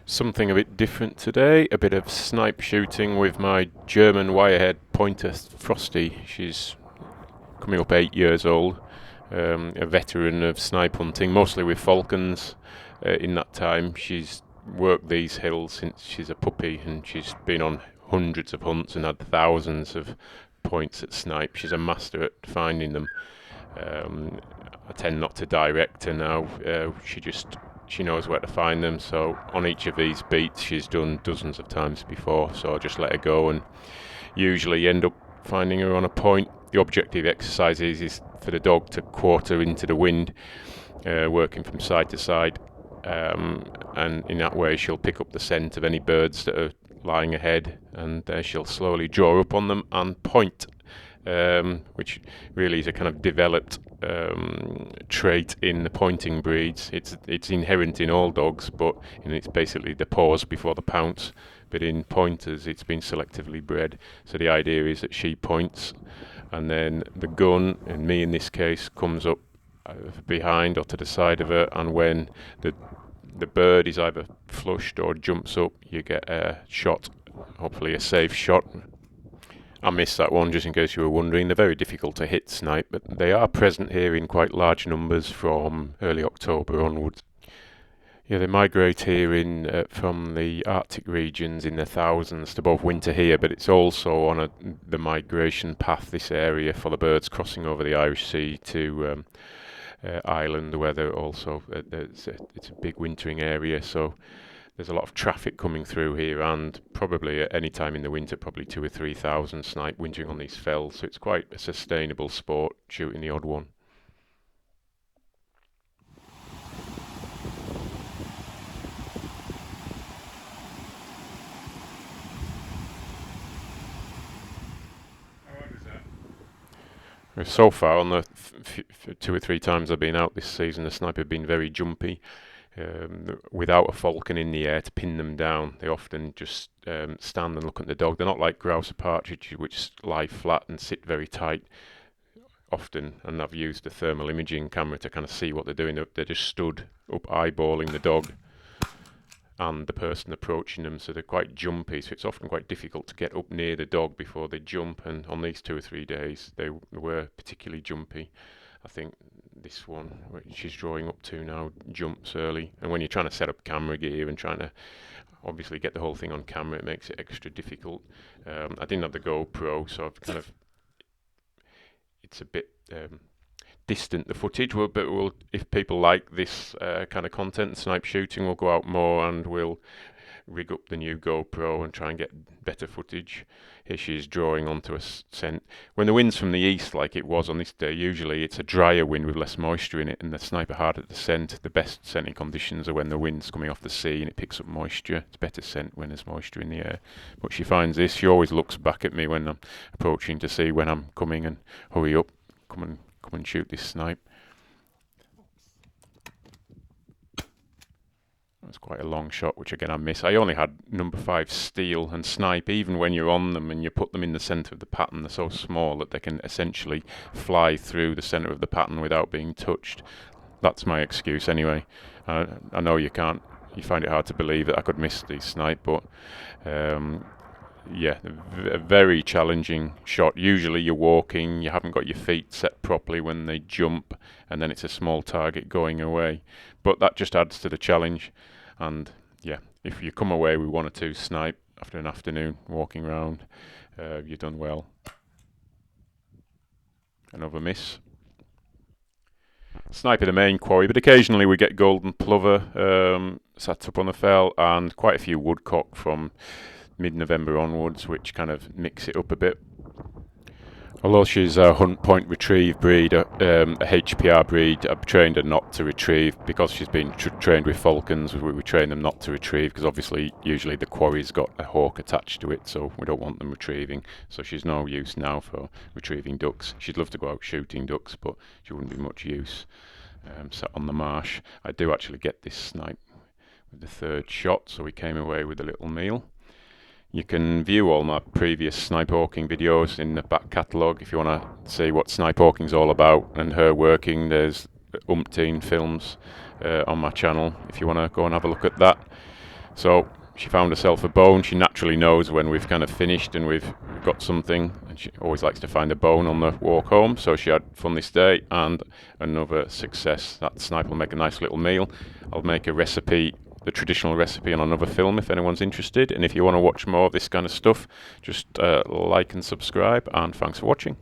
Something a bit different today, a bit of snipe shooting with my German wirehead pointer Frosty. She's coming up 8 years old, a veteran of snipe hunting, mostly with falcons. In that time, she's worked these hills since she's a puppy, and she's been on hundreds of hunts and had thousands of points at snipe. She's a master at finding them. I tend not to direct her now. She knows where to find them. So on each of these beats, she's done dozens of times before. So I just let her go, and usually end up finding her on a point. The objective exercise is for the dog to quarter into the wind, working from side to side, and in that way she'll pick up the scent of any birds that are lying ahead, and she'll slowly draw up on them and point. Which really is a kind of developed trait in the pointing breeds. It's inherent in all dogs, but it's basically the pause before the pounce. But in pointers, it's been selectively bred. So the idea is that she points, and then the gun, and me in this case, comes up behind or to the side of her, and when the bird is either flushed or jumps up, you get a shot, hopefully a safe shot. I missed that one, just in case you were wondering. They're very difficult to hit snipe, but they are present here in quite large numbers from early October onwards. Yeah, they migrate here in from the Arctic regions in their thousands to both winter here, but it's also on the migration path, this area, for the birds crossing over the Irish Sea to Ireland, where they're also it's a big wintering area. So there's a lot of traffic coming through here, and probably at any time in the winter, probably 2,000 or 3,000 snipe wintering on these fells. So it's quite a sustainable sport, shooting the odd one. So far, on the 2 or 3 times I've been out this season, the snipe have been very jumpy. Without a falcon in the air to pin them down, they often just stand and look at the dog. They're not like grouse or partridge, which lie flat and sit very tight often, and I've used a thermal imaging camera to kind of see what they're doing. They're just stood up eyeballing the dog and the person approaching them, so they're quite jumpy, so it's often quite difficult to get up near the dog before they jump, and on these 2 or 3 days they were particularly jumpy. I think this one, which she's drawing up to now, jumps early, and when you're trying to set up camera gear and trying to obviously get the whole thing on camera, it makes it extra difficult. I didn't have the GoPro, so I've kind of, it's a bit distant, the footage, but if people like this kind of content, snipe shooting, we'll go out more and we'll rig up the new GoPro and try and get better footage. Here she is drawing onto a scent. When the wind's from the east, like it was on this day, usually it's a drier wind with less moisture in it, and the snipe are hard at the scent. The best scenting conditions are when the wind's coming off the sea and it picks up moisture. It's better scent when there's moisture in the air. But she finds this. She always looks back at me when I'm approaching to see when I'm coming and hurry up, come and shoot this snipe. It's quite a long shot, which again I miss. I only had number 5 steel and snipe. Even when you're on them and you put them in the centre of the pattern, they're so small that they can essentially fly through the centre of the pattern without being touched. That's my excuse anyway. I know you find it hard to believe that I could miss these snipe, but yeah, a very challenging shot. Usually you're walking, you haven't got your feet set properly when they jump, and then it's a small target going away. But that just adds to the challenge. And yeah, if you come away with 1 or 2 snipe after an afternoon walking around, you've done well. Another miss. Snipe are the main quarry, but occasionally we get golden plover sat up on the fell, and quite a few woodcock from mid-November onwards, which kind of mix it up a bit. Although she's a hunt point retrieve breed, a HPR breed, I've trained her not to retrieve because she's been trained with falcons. We train them not to retrieve because obviously usually the quarry's got a hawk attached to it, so we don't want them retrieving. So she's no use now for retrieving ducks. She'd love to go out shooting ducks, but she wouldn't be much use sat on the marsh. I do actually get this snipe with the 3rd shot, so we came away with a little meal. You can view all my previous snipe hawking videos in the back catalogue if you want to see what snipe hawking's all about and her working. There's umpteen films on my channel if you want to go and have a look at that. So she found herself a bone. She naturally knows when we've kind of finished and we've got something, and she always likes to find a bone on the walk home. So she had fun this day, and another success. That snipe will make a nice little meal. I'll make a recipe, the traditional recipe, on another film if anyone's interested. And if you want to watch more of this kind of stuff, just like and subscribe, and thanks for watching.